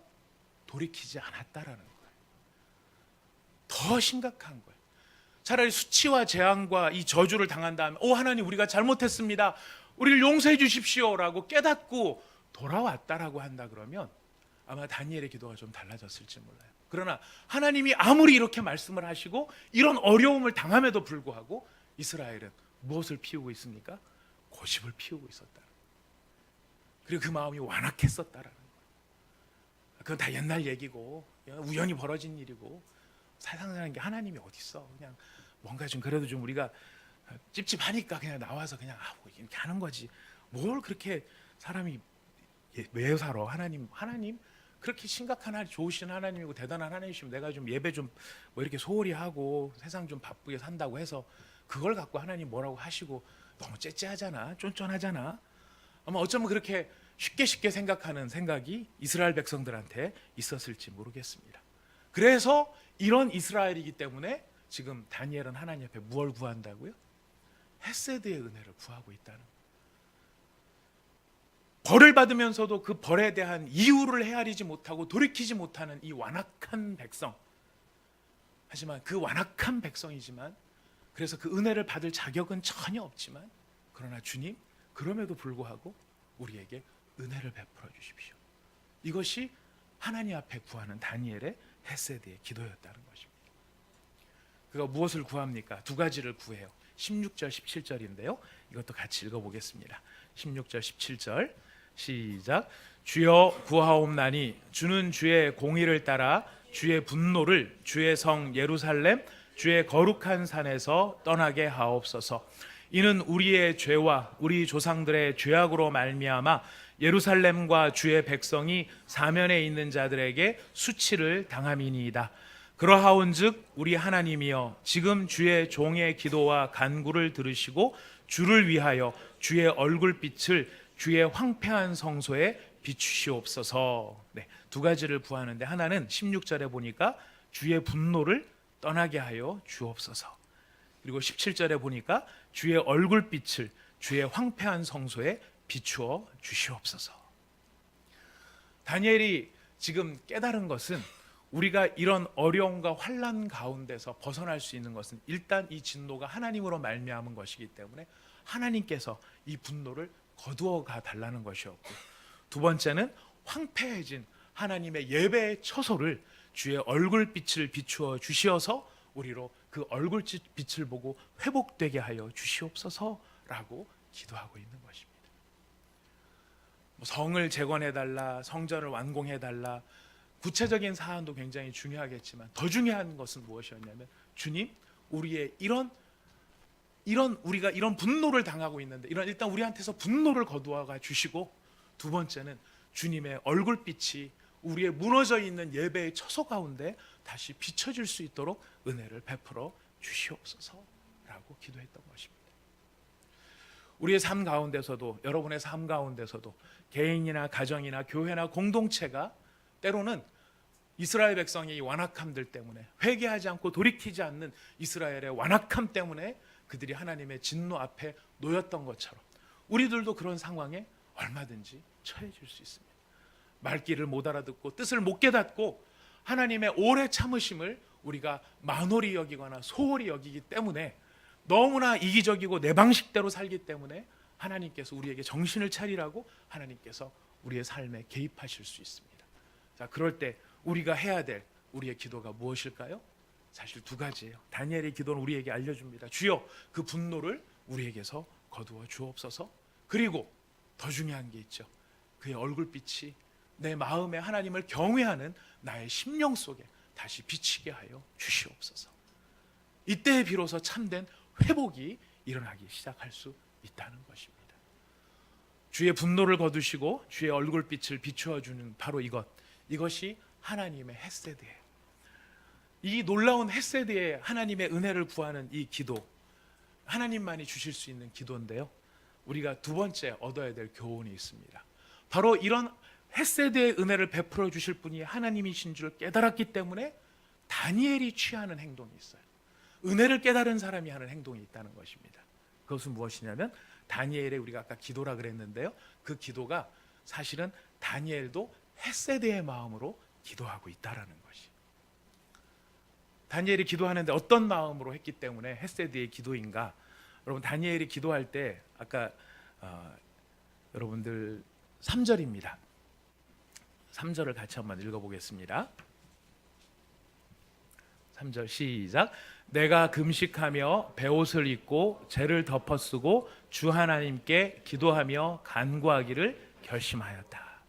돌이키지 않았다라는 거예요. 더 심각한 거예요. 차라리 수치와 재앙과 이 저주를 당한 다음에 하나님 우리가 잘못했습니다. 우리를 용서해 주십시오라고 깨닫고 돌아왔다라고 한다 그러면 아마 다니엘의 기도가 좀 달라졌을지 몰라요. 그러나 하나님이 아무리 이렇게 말씀을 하시고 이런 어려움을 당함에도 불구하고 이스라엘은 무엇을 피우고 있습니까? 고집을 피우고 있었다. 그리고 그 마음이 완악했었다라는 거예요. 그건 다 옛날 얘기고 우연히 벌어진 일이고 세상이라는 게 하나님이 어디 있어? 그냥 뭔가 좀 그래도 좀 우리가 찝찝하니까 그냥 나와서 그냥 이렇게 하는 거지. 뭘 그렇게 사람이 왜 살아? 하나님 그렇게 심각한 하나님, 좋으신 하나님이고 대단한 하나님이시면 내가 좀 예배 좀 뭐 이렇게 소홀히 하고 세상 좀 바쁘게 산다고 해서 그걸 갖고 하나님 뭐라고 하시고 너무 째째하잖아, 쫀쫀하잖아. 아마 어쩌면 그렇게 쉽게 생각하는 생각이 이스라엘 백성들한테 있었을지 모르겠습니다. 그래서 이런 이스라엘이기 때문에 지금 다니엘은 하나님 앞에 무엇을 구한다고요? 헤세드의 은혜를 구하고 있다는 거예요. 벌을 받으면서도 그 벌에 대한 이유를 헤아리지 못하고 돌이키지 못하는 이 완악한 백성. 하지만 그 완악한 백성이지만 그래서 그 은혜를 받을 자격은 전혀 없지만 그러나 주님 그럼에도 불구하고 우리에게 은혜를 베풀어 주십시오. 이것이 하나님 앞에 구하는 다니엘의 헤세드의 기도였다는 것입니다. 그가 무엇을 구합니까? 두 가지를 구해요. 16절 17절인데요. 이것도 같이 읽어보겠습니다. 16절 17절 시작. 주여 구하옵나니 주는 주의 공의를 따라 주의 분노를 주의 성 예루살렘 주의 거룩한 산에서 떠나게 하옵소서. 이는 우리의 죄와 우리 조상들의 죄악으로 말미암아 예루살렘과 주의 백성이 사면에 있는 자들에게 수치를 당함이니이다. 그러하온즉 우리 하나님이여 지금 주의 종의 기도와 간구를 들으시고 주를 위하여 주의 얼굴빛을 주의 황폐한 성소에 비추시옵소서. 두 가지를 구하는데 하나는 16절에 보니까 주의 분노를 떠나게 하여 주옵소서. 그리고 17절에 보니까 주의 얼굴빛을 주의 황폐한 성소에 비추어 주시옵소서. 다니엘이 지금 깨달은 것은 우리가 이런 어려움과 환난 가운데서 벗어날 수 있는 것은 일단 이 진노가 하나님으로 말미암은 것이기 때문에 하나님께서 이 분노를 거두어 가 달라는 것이었고, 두 번째는 황폐해진 하나님의 예배의 처소를 주의 얼굴빛을 비추어 주시어서 우리로 그 얼굴빛을 보고 회복되게 하여 주시옵소서라고 기도하고 있는 것입니다. 성을 재건해달라, 성전을 완공해달라, 구체적인 사안도 굉장히 중요하겠지만 더 중요한 것은 무엇이었냐면, 주님, 우리의 우리가 이런 분노를 당하고 있는데 일단 우리한테서 분노를 거두어가 주시고, 두 번째는 주님의 얼굴빛이 우리의 무너져 있는 예배의 처소 가운데 다시 비춰질 수 있도록 은혜를 베풀어 주시옵소서라고 기도했던 것입니다. 우리의 삶 가운데서도, 여러분의 삶 가운데서도 개인이나 가정이나 교회나 공동체가 때로는 이스라엘 백성의 완악함들 때문에, 회개하지 않고 돌이키지 않는 이스라엘의 완악함 때문에 그들이 하나님의 진노 앞에 놓였던 것처럼 우리들도 그런 상황에 얼마든지 처해질 수 있습니다. 말귀를 못 알아듣고 뜻을 못 깨닫고 하나님의 오래 참으심을 우리가 만홀히 여기거나 소홀히 여기기 때문에, 너무나 이기적이고 내 방식대로 살기 때문에 하나님께서 우리에게 정신을 차리라고 하나님께서 우리의 삶에 개입하실 수 있습니다. 자, 그럴 때 우리가 해야 될 우리의 기도가 무엇일까요? 사실 두 가지예요. 다니엘의 기도는 우리에게 알려줍니다. 주여, 그 분노를 우리에게서 거두어 주옵소서. 그리고 더 중요한 게 있죠. 그의 얼굴빛이 내 마음에 하나님을 경외하는 나의 심령 속에 다시 비치게 하여 주시옵소서. 이때 비로소 참된 회복이 일어나기 시작할 수 있다는 것입니다. 주의 분노를 거두시고 주의 얼굴빛을 비추어 주는 바로 이것이 하나님의 헤세드예요. 이 놀라운 헤세드에 하나님의 은혜를 구하는 이 기도, 하나님만이 주실 수 있는 기도인데요, 우리가 두 번째 얻어야 될 교훈이 있습니다. 바로 이런 헤세드의 은혜를 베풀어 주실 분이 하나님이신 줄 깨달았기 때문에 다니엘이 취하는 행동이 있어요. 은혜를 깨달은 사람이 하는 행동이 있다는 것입니다. 그것은 무엇이냐면, 다니엘의, 우리가 아까 기도라 그랬는데요, 그 기도가 사실은 다니엘도 헤세드의 마음으로 기도하고 있다라는 것이. 다니엘이 기도하는데 어떤 마음으로 했기 때문에 헤세드의 기도인가? 여러분, 다니엘이 기도할 때 아까 여러분들 3절입니다. 3절을 같이 한번 읽어보겠습니다. 3절 시작. 내가 금식하며 베옷을 입고 죄를 덮어쓰고 주 하나님께 기도하며 간구하기를 결심하였다.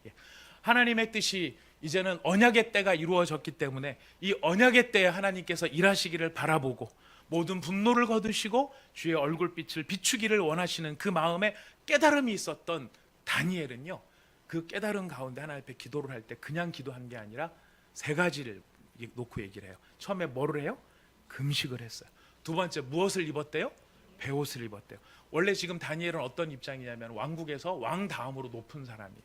하나님의 뜻이 이제는 언약의 때가 이루어졌기 때문에 이 언약의 때에 하나님께서 일하시기를 바라보고 모든 분노를 거두시고 주의 얼굴빛을 비추기를 원하시는 그 마음에 깨달음이 있었던 다니엘은요, 그 깨달음 가운데 하나님 앞에 기도를 할 때 그냥 기도한 게 아니라 세 가지를 놓고 얘기를 해요. 처음에 뭐를 해요? 금식을 했어요. 두 번째, 무엇을 입었대요? 베옷을 입었대요. 원래 지금 다니엘은 어떤 입장이냐면 왕국에서 왕 다음으로 높은 사람이에요.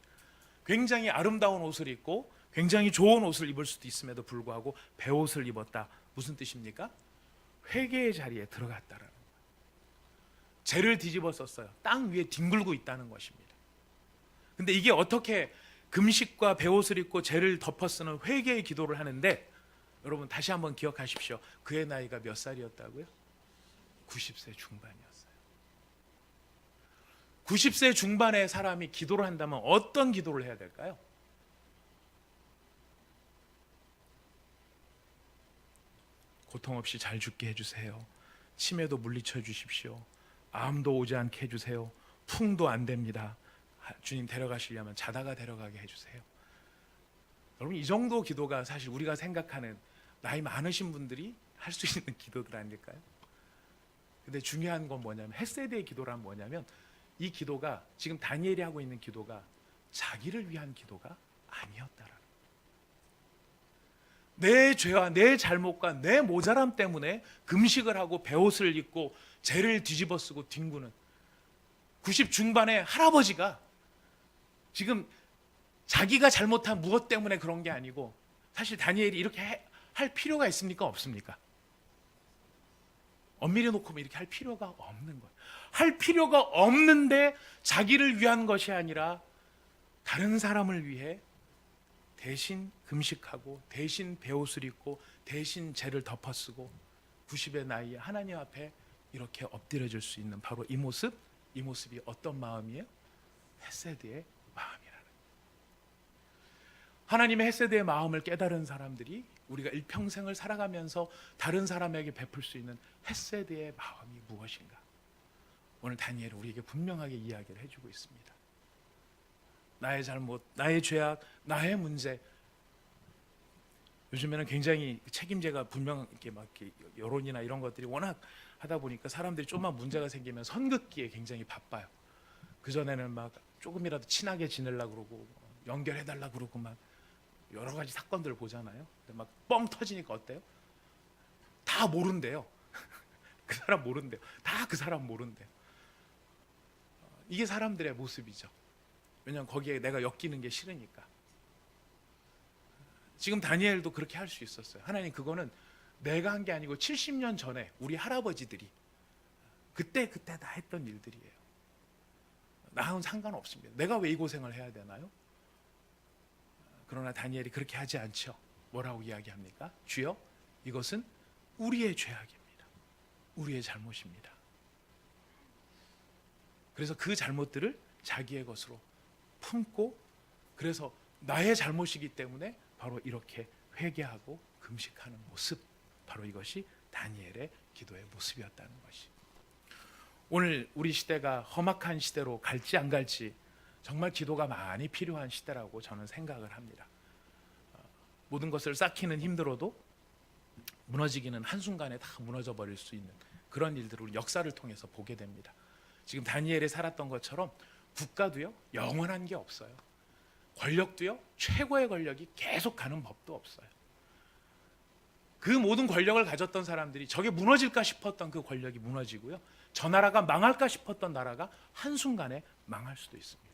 굉장히 아름다운 옷을 입고 굉장히 좋은 옷을 입을 수도 있음에도 불구하고 베옷을 입었다. 무슨 뜻입니까? 회개의 자리에 들어갔다라는 거예요. 죄를 뒤집어 썼어요. 땅 위에 뒹굴고 있다는 것입니다. 근데 이게 어떻게 금식과 베옷을 입고 죄를 덮어쓰는 회개의 기도를 하는데, 여러분 다시 한번 기억하십시오. 그의 나이가 몇 살이었다고요? 90세 중반이었어요. 90세 중반의 사람이 기도를 한다면 어떤 기도를 해야 될까요? 고통 없이 잘 죽게 해주세요. 치매도 물리쳐 주십시오. 암도 오지 않게 해주세요. 풍도 안 됩니다. 주님 데려가시려면 자다가 데려가게 해주세요. 여러분, 이 정도 기도가 사실 우리가 생각하는 나이 많으신 분들이 할 수 있는 기도들 아닐까요? 근데 중요한 건 뭐냐면, 헤세드의 기도란 뭐냐면, 이 기도가 지금 다니엘이 하고 있는 기도가 자기를 위한 기도가 아니었다라는, 내 죄와 내 잘못과 내 모자람 때문에 금식을 하고 베옷을 입고 죄를 뒤집어쓰고 뒹구는 90 중반의 할아버지가 지금 자기가 잘못한 무엇 때문에 그런 게 아니고, 사실 다니엘이 이렇게 할 필요가 있습니까? 없습니까? 엄밀히 놓고 이렇게 할 필요가 없는 거예요. 할 필요가 없는데 자기를 위한 것이 아니라 다른 사람을 위해 대신 금식하고 대신 베옷을 입고 대신 죄를 덮어쓰고 90의 나이에 하나님 앞에 이렇게 엎드려질 수 있는 바로 이 모습이 어떤 마음이에요? 헤세드의 마음이라는. 하나님의 헤세드의 마음을 깨달은 사람들이 우리가 일평생을 살아가면서 다른 사람에게 베풀 수 있는 헤세드의 마음이 무엇인가? 오늘 다니엘은 우리에게 분명하게 이야기를 해주고 있습니다. 나의 잘못, 나의 죄악, 나의 문제. 요즘에는 굉장히 책임제가 분명하게 막 여론이나 이런 것들이 워낙 하다 보니까 사람들이 조금만 문제가 생기면 선긋기에 굉장히 바빠요. 그 전에는 막 조금이라도 친하게 지내려고 그러고 연결해달라고 그러고 막 여러 가지 사건들을 보잖아요. 근데 막 뻥 터지니까 어때요? 다 모른대요. 그 사람 모른대요. 다 그 사람 모른대요. 이게 사람들의 모습이죠. 왜냐하면 거기에 내가 엮이는 게 싫으니까. 지금 다니엘도 그렇게 할 수 있었어요. 하나님, 그거는 내가 한 게 아니고 70년 전에 우리 할아버지들이 그때 다 했던 일들이에요. 나하고는 상관없습니다. 내가 왜 이 고생을 해야 되나요? 그러나 다니엘이 그렇게 하지 않죠. 뭐라고 이야기합니까? 주여, 이것은 우리의 죄악입니다. 우리의 잘못입니다. 그래서 그 잘못들을 자기의 것으로 품고, 그래서 나의 잘못이기 때문에 바로 이렇게 회개하고 금식하는 모습, 바로 이것이 다니엘의 기도의 모습이었다는 것이. 오늘 우리 시대가 험악한 시대로 갈지 안 갈지 정말 기도가 많이 필요한 시대라고 저는 생각을 합니다. 모든 것을 쌓기는 힘들어도 무너지기는 한순간에 다 무너져 버릴 수 있는 그런 일들을 역사를 통해서 보게 됩니다. 지금 다니엘이 살았던 것처럼 국가도요, 영원한 게 없어요. 권력도요, 최고의 권력이 계속 가는 법도 없어요. 그 모든 권력을 가졌던 사람들이 저게 무너질까 싶었던 그 권력이 무너지고요, 저 나라가 망할까 싶었던 나라가 한순간에 망할 수도 있습니다.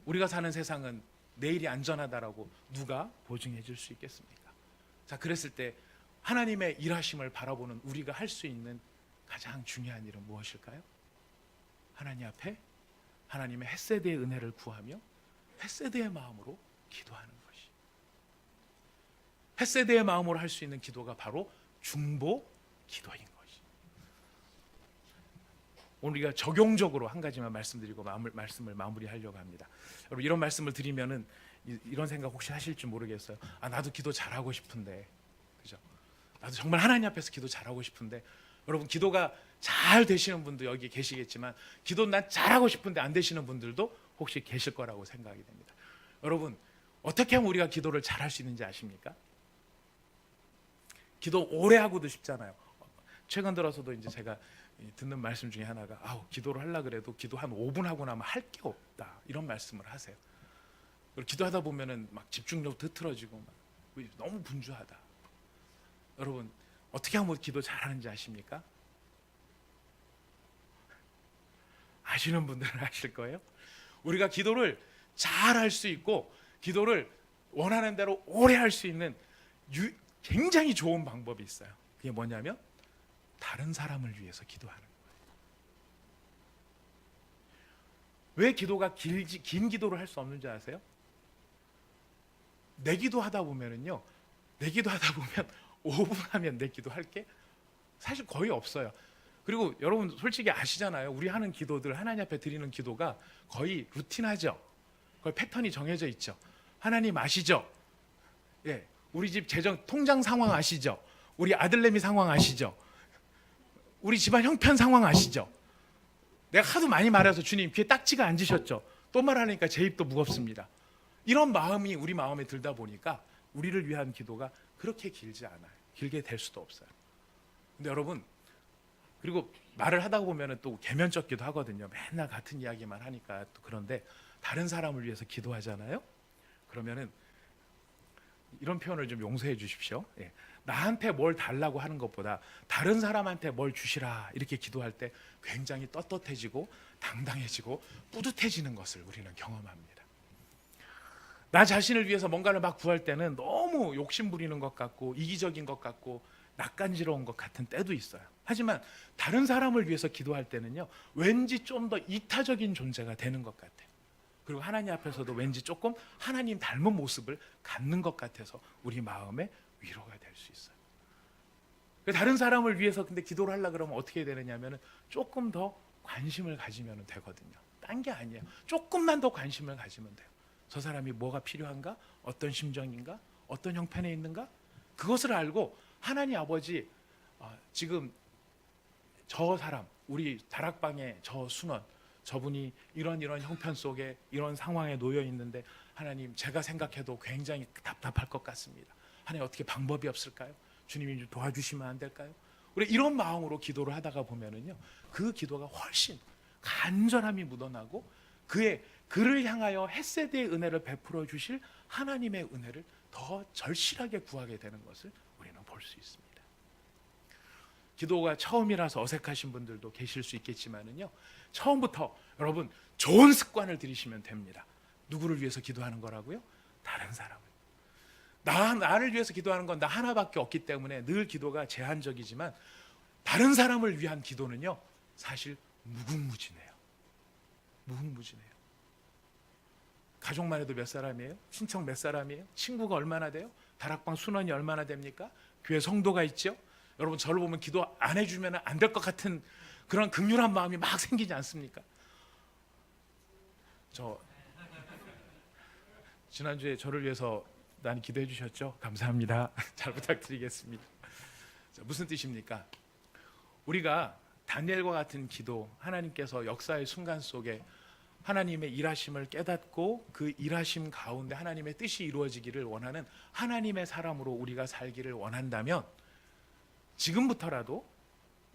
우리가 사는 세상은 내일이 안전하다라고 누가 보증해 줄 수 있겠습니까? 자, 그랬을 때 하나님의 일하심을 바라보는 우리가 할 수 있는 가장 중요한 일은 무엇일까요? 하나님 앞에 하나님의 헤세드의 은혜를 구하며 헤세드의 마음으로 기도하는 것이, 헤세드의 마음으로 할 수 있는 기도가 바로 중보 기도인 것이. 오늘 우리가 적용적으로 한 가지만 말씀드리고 말씀을 마무리하려고 합니다. 여러분, 이런 말씀을 드리면은 이런 생각 혹시 하실지 모르겠어요. 아, 나도 기도 잘하고 싶은데, 그죠? 나도 정말 하나님 앞에서 기도 잘하고 싶은데. 여러분, 기도가 잘 되시는 분도 여기 계시겠지만 기도 난 잘하고 싶은데 안 되시는 분들도 혹시 계실 거라고 생각이 됩니다. 여러분, 어떻게 하면 우리가 기도를 잘할 수 있는지 아십니까? 기도 오래 하고도 쉽잖아요. 최근 들어서도 이제 제가 듣는 말씀 중에 하나가, 기도를 하려고 그래도 기도 한 5분 하고 나면 할 게 없다, 이런 말씀을 하세요. 그리고 기도하다 보면은 막 집중력도 흐트러지고 막 너무 분주하다. 여러분, 어떻게 하면 기도 잘하는지 아십니까? 아시는 분들은 아실 거예요. 우리가 기도를 잘 할 수 있고 기도를 원하는 대로 오래 할 수 있는 굉장히 좋은 방법이 있어요. 그게 뭐냐면 다른 사람을 위해서 기도하는 거예요. 왜 기도가 긴 기도를 할 수 없는지 아세요? 내 기도하다 보면은요, 내 기도하다 보면 5분 하면 내 기도할 게 사실 거의 없어요. 그리고 여러분 솔직히 아시잖아요. 우리 하는 기도들, 하나님 앞에 드리는 기도가 거의 루틴하죠. 거의 패턴이 정해져 있죠. 하나님 아시죠? 예, 우리 집 재정 통장 상황 아시죠? 우리 아들내미 상황 아시죠? 우리 집안 형편 상황 아시죠? 내가 하도 많이 말해서 주님 귀에 딱지가 앉으셨죠? 또 말하니까 제 입도 무겁습니다. 이런 마음이 우리 마음에 들다 보니까 우리를 위한 기도가 그렇게 길지 않아요. 길게 될 수도 없어요. 근데 여러분, 그리고 말을 하다 보면 또 계면쩍기도 하거든요. 맨날 같은 이야기만 하니까. 또 그런데 다른 사람을 위해서 기도하잖아요. 그러면은 이런 표현을 좀 용서해 주십시오. 예. 나한테 뭘 달라고 하는 것보다 다른 사람한테 뭘 주시라 이렇게 기도할 때 굉장히 떳떳해지고 당당해지고 뿌듯해지는 것을 우리는 경험합니다. 나 자신을 위해서 뭔가를 막 구할 때는 너무 욕심 부리는 것 같고 이기적인 것 같고 낯간지러운 것 같은 때도 있어요. 하지만 다른 사람을 위해서 기도할 때는요, 왠지 좀 더 이타적인 존재가 되는 것 같아요. 그리고 하나님 앞에서도 왠지 조금 하나님 닮은 모습을 갖는 것 같아서 우리 마음에 위로가 될 수 있어요. 다른 사람을 위해서 근데 기도를 하려고 그러면 어떻게 되느냐면 조금 더 관심을 가지면 되거든요. 딴 게 아니에요. 조금만 더 관심을 가지면 돼요. 저 사람이 뭐가 필요한가? 어떤 심정인가? 어떤 형편에 있는가? 그것을 알고 하나님 아버지, 지금 저 사람, 우리 다락방의 저 순원, 저분이 이런 형편 속에 이런 상황에 놓여 있는데 하나님, 제가 생각해도 굉장히 답답할 것 같습니다. 하나님, 어떻게 방법이 없을까요? 주님이 좀 도와주시면 안 될까요? 우리 이런 마음으로 기도를 하다가 보면은요, 그 기도가 훨씬 간절함이 묻어나고 그를 향하여 헷세대의 은혜를 베풀어 주실 하나님의 은혜를 더 절실하게 구하게 되는 것을 우리는 볼 수 있습니다. 기도가 처음이라서 어색하신 분들도 계실 수 있겠지만은요, 처음부터 여러분 좋은 습관을 들이시면 됩니다. 누구를 위해서 기도하는 거라고요? 다른 사람을. 나를 위해서 기도하는 건 나 하나밖에 없기 때문에 늘 기도가 제한적이지만 다른 사람을 위한 기도는요, 사실 무궁무진해요. 무궁무진해요. 가족만 해도 몇 사람이에요? 친척 몇 사람이에요? 친구가 얼마나 돼요? 다락방 순원이 얼마나 됩니까? 교회 성도가 있죠? 여러분, 저를 보면 기도 안 해주면 안 될 것 같은 그런 극률한 마음이 막 생기지 않습니까? 저 지난주에 저를 위해서 많이 기도해 주셨죠? 감사합니다. 잘 부탁드리겠습니다. 자, 무슨 뜻입니까? 우리가 다니엘과 같은 기도, 하나님께서 역사의 순간 속에 하나님의 일하심을 깨닫고 그 일하심 가운데 하나님의 뜻이 이루어지기를 원하는 하나님의 사람으로 우리가 살기를 원한다면 지금부터라도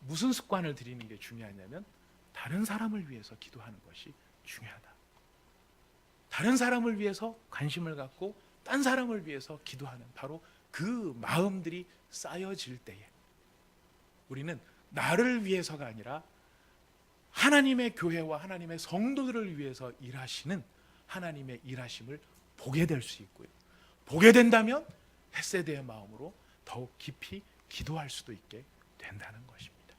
무슨 습관을 들이는 게 중요하냐면 다른 사람을 위해서 기도하는 것이 중요하다. 다른 사람을 위해서 관심을 갖고 딴 사람을 위해서 기도하는 바로 그 마음들이 쌓여질 때에 우리는 나를 위해서가 아니라 하나님의 교회와 하나님의 성도들을 위해서 일하시는 하나님의 일하심을 보게 될 수 있고요. 보게 된다면 헷세대의 마음으로 더욱 깊이 기도할 수도 있게 된다는 것입니다.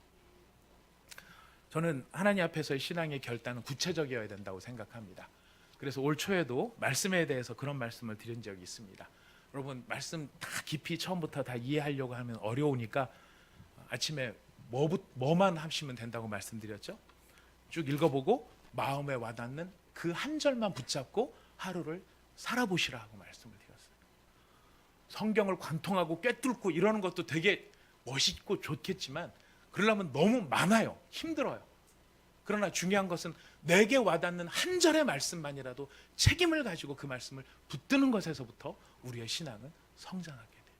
저는 하나님 앞에서의 신앙의 결단은 구체적이어야 된다고 생각합니다. 그래서 올 초에도 말씀에 대해서 그런 말씀을 드린 적이 있습니다. 여러분, 말씀 다 깊이 처음부터 다 이해하려고 하면 어려우니까 아침에 뭐만 하시면 된다고 말씀드렸죠? 쭉 읽어보고 마음에 와닿는 그 한 절만 붙잡고 하루를 살아보시라고 말씀을 드렸어요. 성경을 관통하고 꿰뚫고 이러는 것도 되게 멋있고 좋겠지만 그러려면 너무 많아요. 힘들어요. 그러나 중요한 것은 내게 와닿는 한 절의 말씀만이라도 책임을 가지고 그 말씀을 붙드는 것에서부터 우리의 신앙은 성장하게 돼요.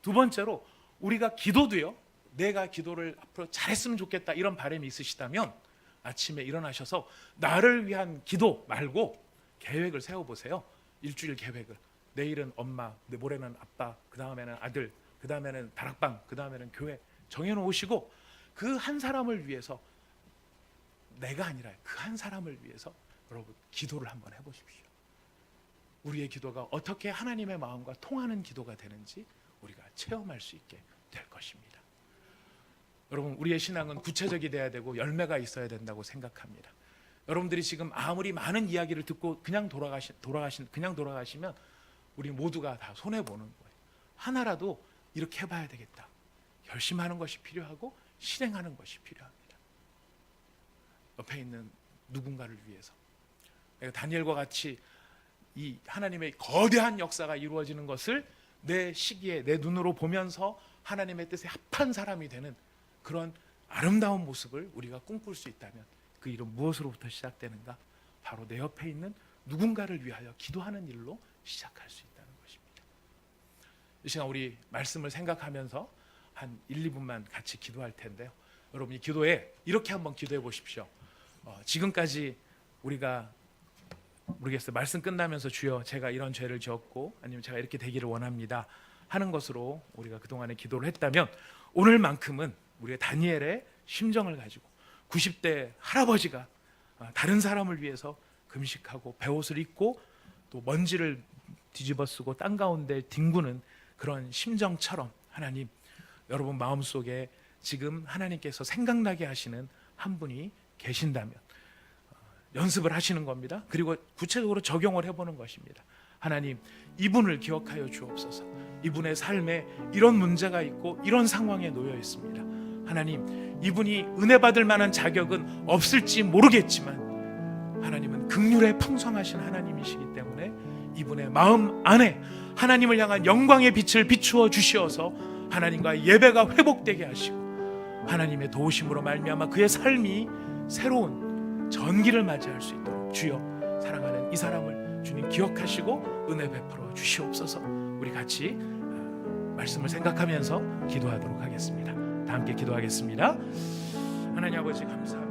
두 번째로 우리가 기도도요, 내가 기도를 앞으로 잘했으면 좋겠다 이런 바람이 있으시다면 아침에 일어나셔서 나를 위한 기도 말고 계획을 세워보세요. 일주일 계획을. 내일은 엄마, 모레는 아빠, 그 다음에는 아들, 그 다음에는 다락방, 그 다음에는 교회 정해놓으시고 그 한 사람을 위해서, 내가 아니라 그 한 사람을 위해서 여러분 기도를 한번 해보십시오. 우리의 기도가 어떻게 하나님의 마음과 통하는 기도가 되는지 우리가 체험할 수 있게 될 것입니다. 여러분, 우리의 신앙은 구체적이 돼야 되고 열매가 있어야 된다고 생각합니다. 여러분들이 지금 아무리 많은 이야기를 듣고 그냥 돌아가시면 우리 모두가 다 손해 보는 거예요. 하나라도 이렇게 해봐야 되겠다. 결심하는 것이 필요하고 실행하는 것이 필요합니다. 옆에 있는 누군가를 위해서, 내가 다니엘과 같이 이 하나님의 거대한 역사가 이루어지는 것을 내 시기에 내 눈으로 보면서 하나님의 뜻에 합한 사람이 되는 그런 아름다운 모습을 우리가 꿈꿀 수 있다면 그 일은 무엇으로부터 시작되는가? 바로 내 옆에 있는 누군가를 위하여 기도하는 일로 시작할 수 있다는 것입니다. 이 시간 우리 말씀을 생각하면서 한 1, 2분만 같이 기도할 텐데요. 여러분, 이 기도에 이렇게 한번 기도해 보십시오. 지금까지 우리가 모르겠어요. 말씀 끝나면서 주여 제가 이런 죄를 지었고 아니면 제가 이렇게 되기를 원합니다 하는 것으로 우리가 그동안에 기도를 했다면 오늘만큼은 우리의 다니엘의 심정을 가지고 90대 할아버지가 다른 사람을 위해서 금식하고 베옷을 입고 또 먼지를 뒤집어 쓰고 땅 가운데 뒹구는 그런 심정처럼 하나님, 여러분 마음속에 지금 하나님께서 생각나게 하시는 한 분이 계신다면 연습을 하시는 겁니다. 그리고 구체적으로 적용을 해보는 것입니다. 하나님, 이분을 기억하여 주옵소서. 이분의 삶에 이런 문제가 있고 이런 상황에 놓여 있습니다. 하나님, 이분이 은혜 받을 만한 자격은 없을지 모르겠지만 하나님은 긍휼에 풍성하신 하나님이시기 때문에 이분의 마음 안에 하나님을 향한 영광의 빛을 비추어 주시어서 하나님과의 예배가 회복되게 하시고 하나님의 도우심으로 말미암아 그의 삶이 새로운 전기를 맞이할 수 있도록 주여, 사랑하는 이 사람을 주님 기억하시고 은혜 베풀어 주시옵소서. 우리 같이 말씀을 생각하면서 기도하도록 하겠습니다. 다 함께 기도하겠습니다. 하나님 아버지, 감사합니다.